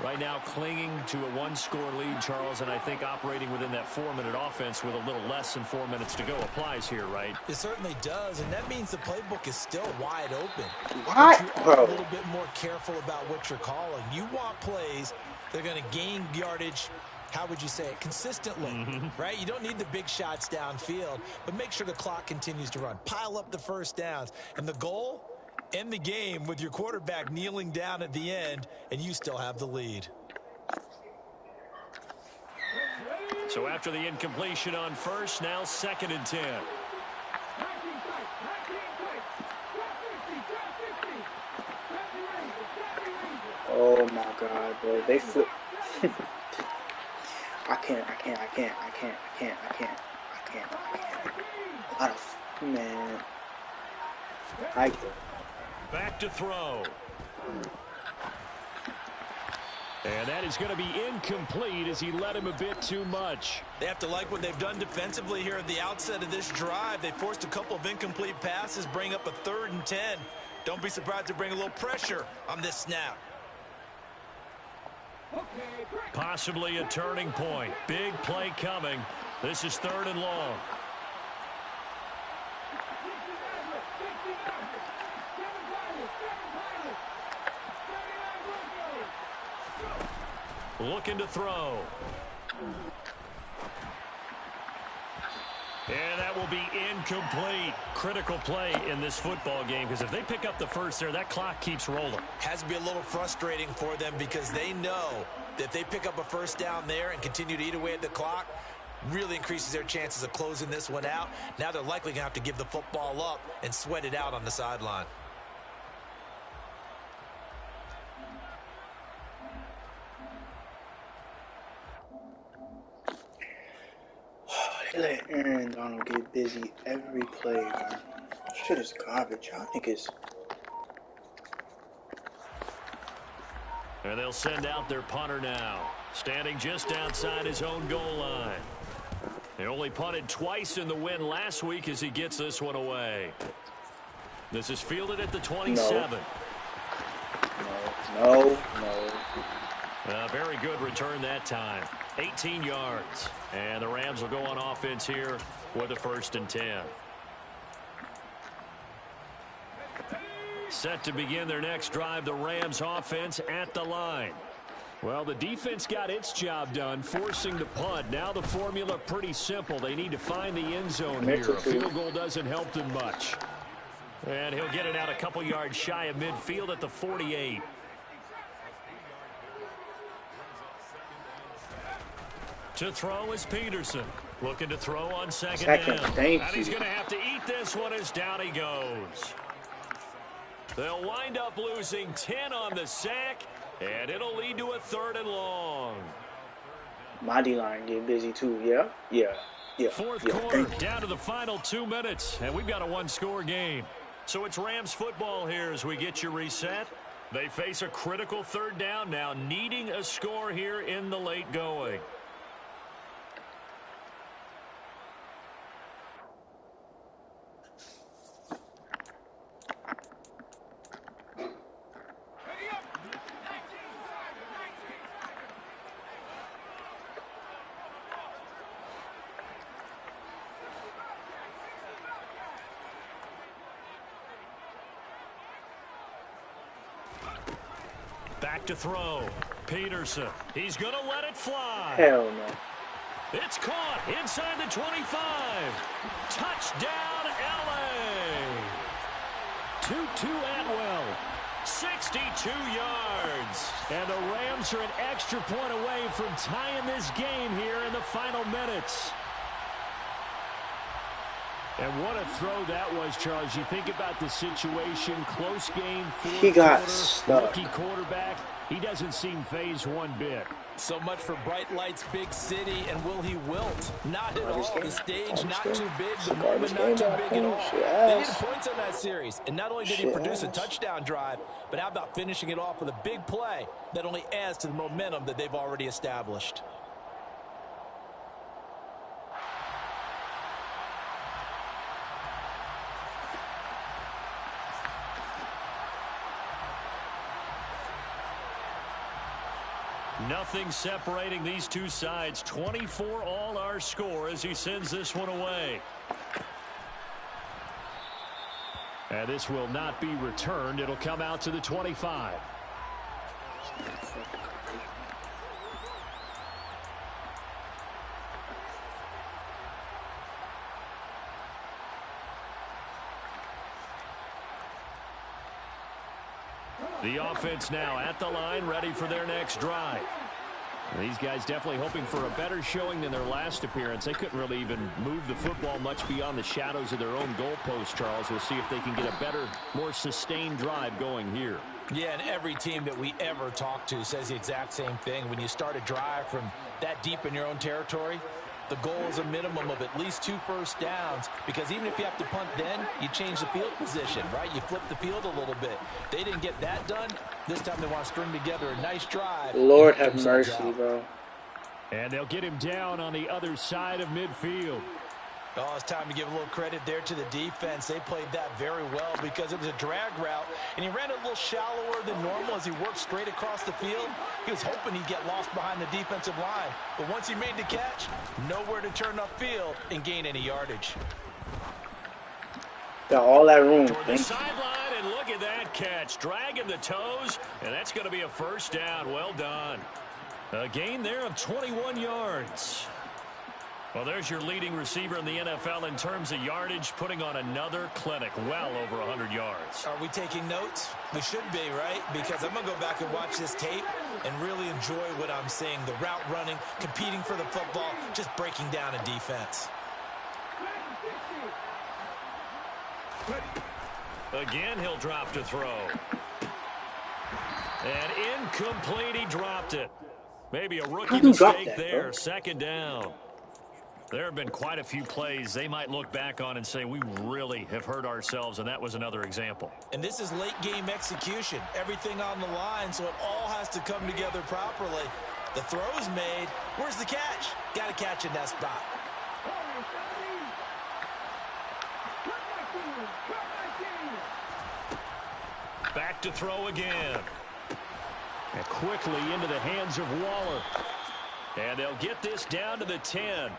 Right now clinging to a one-score lead, Charles, and I think operating within that 4-minute offense with a little less than 4 minutes to go applies here, right? It certainly does, and that means the playbook is still wide open. What? But you are a little bit more careful about what you're calling. You want plays that are going to gain yardage, how would you say it, consistently, right? You don't need the big shots downfield, but make sure the clock continues to run. Pile up the first downs, and the goal, end the game with your quarterback kneeling down at the end, and you still have the lead. So after the incompletion on first, now 2nd and 10. Oh my God, bro. They flip. I can't. Man. Back to throw. And that is going to be incomplete as he led him a bit too much. They have to like what they've done defensively here at the outset of this drive. They forced a couple of incomplete passes, bring up a 3rd and 10. Don't be surprised to bring a little pressure on this snap. Possibly a turning point. Big play coming. This is 3rd and long. Looking to throw. And that will be incomplete. Critical play in this football game, because if they pick up the first there, that clock keeps rolling. Has to be a little frustrating for them because they know that if they pick up a first down there and continue to eat away at the clock, really increases their chances of closing this one out. Now they're likely going to have to give the football up and sweat it out on the sideline. They let Aaron Donald get busy every play, man. Shit is garbage. Y'all niggas. And they'll send out their punter now, standing just outside his own goal line. They only punted twice in the win last week as he gets this one away. This is fielded at the 27. No. A very good return that time. 18 yards. And the Rams will go on offense here with a 1st and 10. Set to begin their next drive, the Rams offense at the line. Well, the defense got its job done, forcing the punt. Now the formula pretty simple. They need to find the end zone here. A field goal doesn't help them much. And he'll get it out a couple yards shy of midfield at the 48. To throw is Peterson. Looking to throw on second down. And he's going to have to eat this one as down he goes. They'll wind up losing 10 on the sack, and it'll lead to a 3rd and long. My D-line get busy too. Yeah. 4th quarter, down to the final 2 minutes, and we've got a 1-score game. So it's Rams football here as we get you reset. They face a critical 3rd down now, needing a score here in the late going. Back to throw. Peterson. He's going to let it fly. Hell no. It's caught inside the 25. Touchdown, L.A. Tutu Atwell. 62 yards. And the Rams are an extra point away from tying this game here in the final minutes. And what a throw that was, Charles. You think about the situation, close game, he got stuck. Rookie quarterback, he doesn't seem phased one bit. So much for bright lights, big city, and will he wilt? Not at all. The stage not too big, the moment not too big at all. They needed points on that series, and not only did he produce a touchdown drive, but how about finishing it off with a big play that only adds to the momentum that they've already established. Nothing separating these two sides. 24 all our score as he sends this one away. And this will not be returned. It'll come out to the 25. The offense now at the line, ready for their next drive. These guys definitely hoping for a better showing than their last appearance. They couldn't really even move the football much beyond the shadows of their own goalpost, Charles. We'll see if they can get a better, more sustained drive going here. Yeah, and every team that we ever talk to says the exact same thing. When you start a drive from that deep in your own territory, the goal is a minimum of at least 2 first downs, because even if you have to punt then, you change the field position, right? You flip the field a little bit. They didn't get that done. This time they want to string together a nice drive. Lord have mercy, bro. And they'll get him down on the other side of midfield. Oh, it's time to give a little credit there to the defense. They played that very well because it was a drag route, and he ran a little shallower than normal as he worked straight across the field. He was hoping he'd get lost behind the defensive line, but once he made the catch, nowhere to turn upfield and gain any yardage. Got all that room. Toward the sideline, and look at that catch. Dragging the toes, and that's going to be a first down. Well done. A gain there of 21 yards. Well, there's your leading receiver in the NFL in terms of yardage, putting on another clinic, well over 100 yards. Are we taking notes? We should be, right? Because I'm going to go back and watch this tape and really enjoy what I'm seeing. The route running, competing for the football, just breaking down a defense. Again, he'll drop to throw. And incomplete, he dropped it. Maybe a rookie mistake there, second down. There have been quite a few plays they might look back on and say, we really have hurt ourselves, and that was another example. And this is late game execution. Everything on the line, so it all has to come together properly. The throw's made. Where's the catch? Got to catch in that spot. Back to throw again. And quickly into the hands of Waller. And they'll get this down to the 10.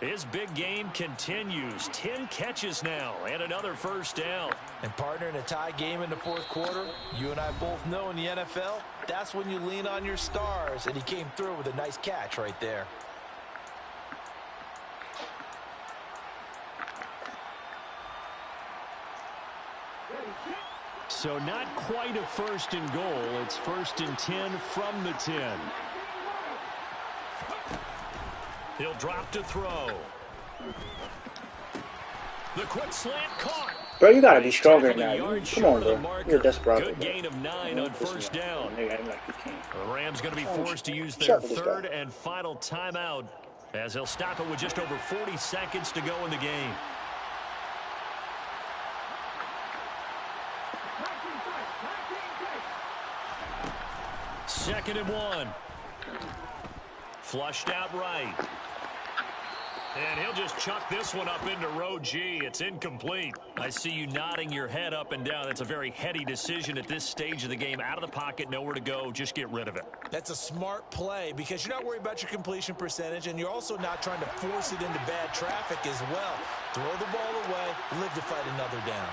His big game continues. 10 catches now and another first down. And partner, in a tie game in the fourth quarter, you and I both know in the NFL, that's when you lean on your stars. And he came through with a nice catch right there. So not quite a first and goal. It's first and 10 from the 10. He'll drop to throw. The quick slant caught. Bro, you gotta be stronger now. Come on, bro. You're a desperado. Good gain of 9 on first down. They act like you can't. The Rams going to be forced to use their third and final timeout as they'll stop it with just over 40 seconds to go in the game. Second and 1. Flushed out right. And he'll just chuck this one up into row G. It's incomplete. I see you nodding your head up and down. That's a very heady decision at this stage of the game. Out of the pocket, nowhere to go. Just get rid of it. That's a smart play because you're not worried about your completion percentage, and you're also not trying to force it into bad traffic as well. Throw the ball away, live to fight another down.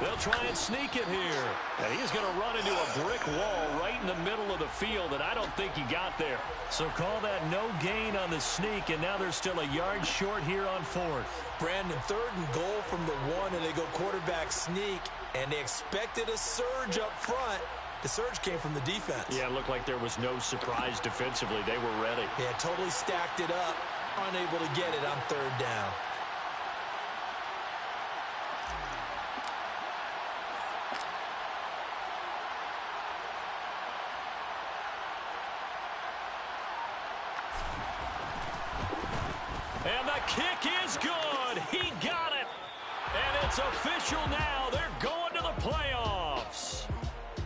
They'll try and sneak it here. And he's going to run into a brick wall right in the middle of the field, and I don't think he got there. So call that no gain on the sneak, and now they're still a yard short here on fourth. Brandon, third and goal from the 1, and they go quarterback sneak, and they expected a surge up front. The surge came from the defense. Yeah, it looked like there was no surprise defensively. They were ready. Yeah, totally stacked it up, unable to get it on third down. And the kick is good. He got it. And it's official now. They're going to the playoffs.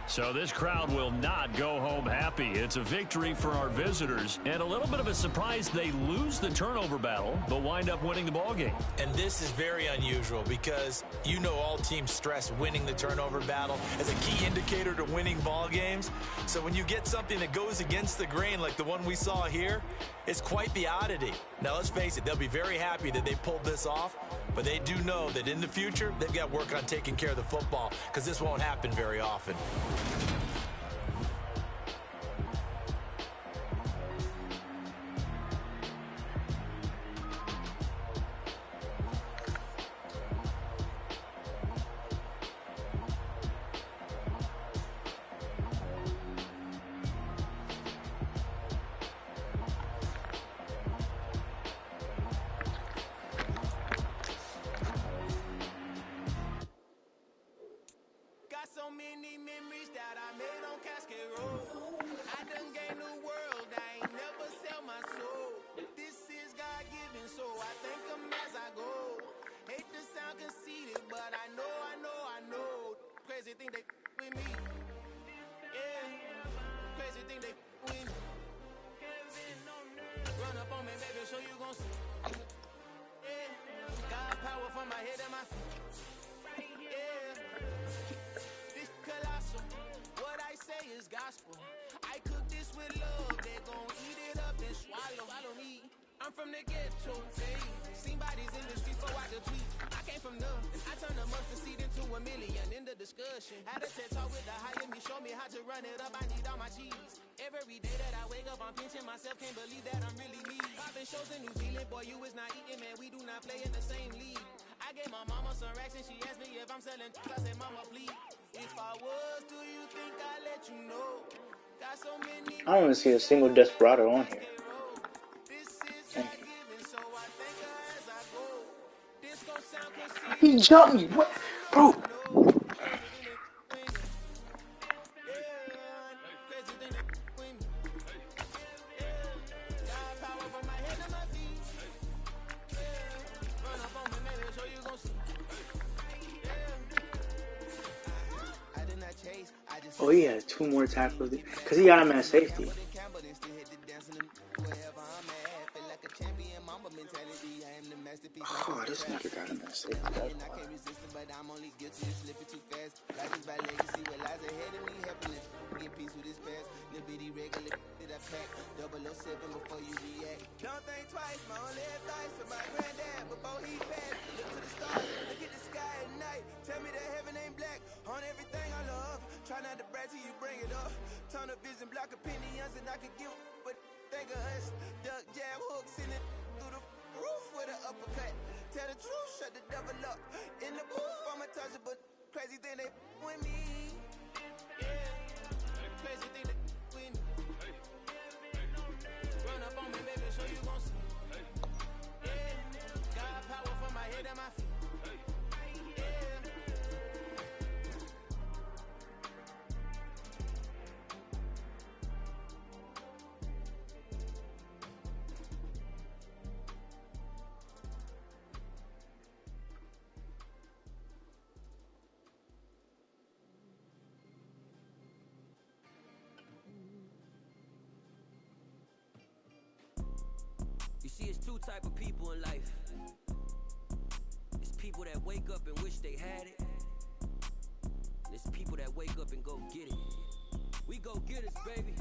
So this crowd will not go home happy. It's a victory for our visitors. And a little bit of a surprise, they lose the turnover battle, but wind up winning the ballgame. And this is very unusual because you know all teams stress winning the turnover battle as a key indicator to winning ball games. So when you get something that goes against the grain like the one we saw here, it's quite the oddity. Now let's face it, they'll be very happy that they pulled this off, but they do know that in the future, they've got work on taking care of the football because this won't happen very often. Had a TED talk with the higher me, show me how to run it up. I need all my cheese. Every day that I wake up, I'm pinching myself. Can't believe that I'm really me. Popping shows in New Zealand, boy, you is not eating, man. We do not play in the same league. I gave my mama some racks and she asked me if I'm selling. I said, mama, please. If I was, do you think I'd let you know? Got so many. I don't even see a single Desperado on here. He jumped me. What? Bro. Oh, he has 2 more tackles because he got him at safety. Oh, this nigga got him at safety. bitty regular that I pack. 007 before you react. Don't think twice, my only advice for my granddad before he passed. Look to the stars, look at the sky at night. Tell me that heaven ain't black on everything I love. Try not to brag till you bring it up. Tunnel vision, block opinions, and I could give but think of us. Duck jab hooks in it through the roof with an uppercut. Tell the truth, shut the devil up. In the booth, I'm untouchable. Crazy thing they with me. Yeah, crazy thing they with me. Run up on me, baby, show you gon' see. Yeah, got power from my head and my feet. You see, it's two type of people in life. It's people that wake up and wish they had it. And it's people that wake up and go get it. We go get it, baby.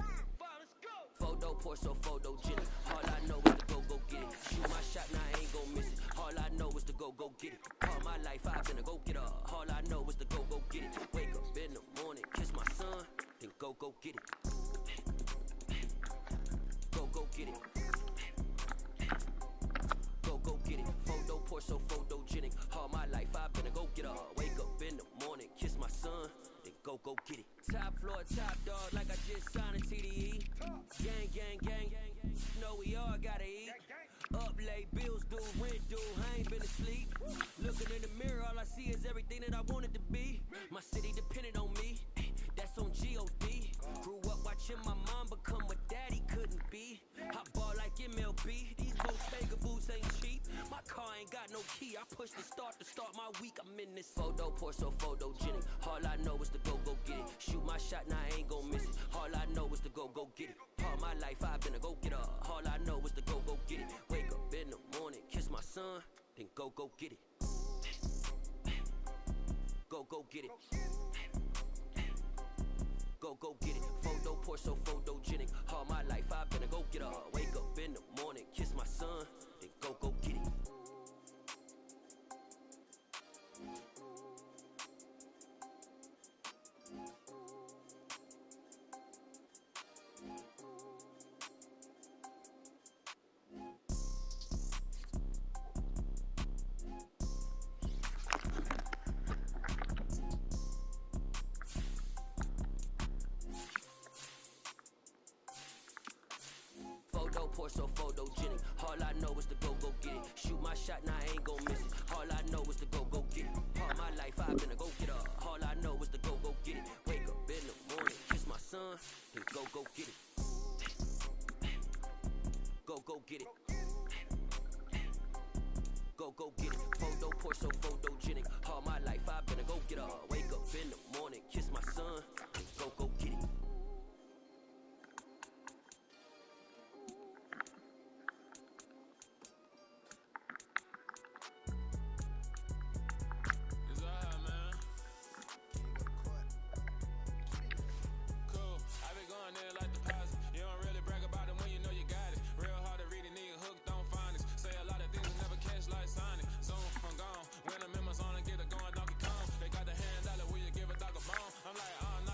Photo poor, so photogenic. All I know is to go get it. Shoot my shot, now I ain't gon' miss it. All I know is to go get it. All my life I've been a go-getter. All I know is to go get it. Wake up in the morning, kiss my son, then go get it. Go get it. Go get it. Photo poor, so photogenic. All my life I've been a go-getter. Wake up in the morning, kiss my son, then go get it. Top floor, top dog, like I just signed a TDE. Gang, gang, gang. You know we all gotta eat. Up late, bills due, rent due, I ain't been asleep. Looking in the mirror, all I see is everything that I wanted to be. My city depended on me, that's on G.O.D. Grew up watching my mom become what daddy couldn't be. I ball like MLB, these Bottega boots ain't cheap. My car ain't got no key, I push the start to start my week. I'm in this photo poor, so photogenic. All I know is to go get it. Shoot my shot, now I ain't gon' miss it. All I know is to go get it. All my life I've been a go-getter. All I know is to go get it. Wake up in the morning, kiss my son, then go get it. Go get it. Go get it. Photo poor, so photogenic. All my life I've been a go-getter. Wake up in the morning, kiss my son, then go get it. Photo poor, so photogenic. All I know is to go get it. Shoot my shot, now I ain't gon' miss it. All I know is to go get it. All my life I've been a go-getter. All I know is to go get it. Wake up in the morning, kiss my son, then go get it. Go get it. Go get it. Photo poor, so photogenic. All my life I've been a go-getter. Wake up in the morning, kiss my son, then go get it. I'm like, oh, no,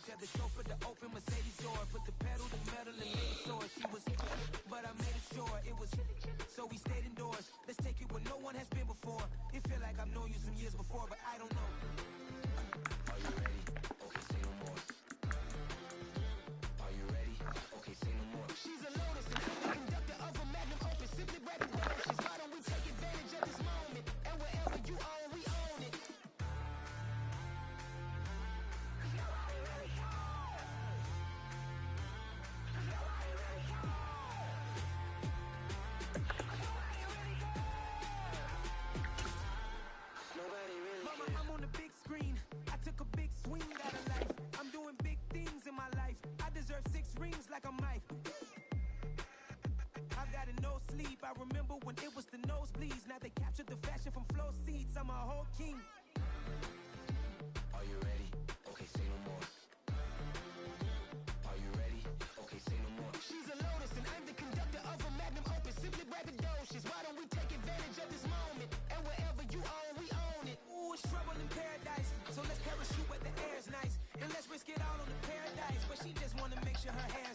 charge at the chauffeur to open Mercedes door. Put the pedal to metal and made it soar. She was, but I made it sure it was. So we stayed indoors. Let's take it where no one has been before. It feel like I've known you some years before, but I don't know. Are you ready? Okay, say no more. Are you ready? Okay, say no more. She's a lotus and I'm the conductor of a magnum opus. Simply braggadocious. Why don't we take advantage of this moment? And wherever you own, we own it. Mama, I'm on the big screen. I took a big swing out of life. I'm doing big things in my life. I deserve 6 rings like a Mike. I've got no sleep. I remember when it was the nosebleeds. Now they captured the fashion from flow seats. I'm a whole king. Are you ready? Okay, say no more. Are you ready? Okay, say no more. She's a lotus and I'm the conductor of a magnum opus. Simply braggadocious. Why don't we take advantage of this moment? And wherever you own, we own it. Ooh, it's trouble in paradise. So let's parachute where the air's nice. And let's risk it all on the paradise. But she just wanna make sure her hair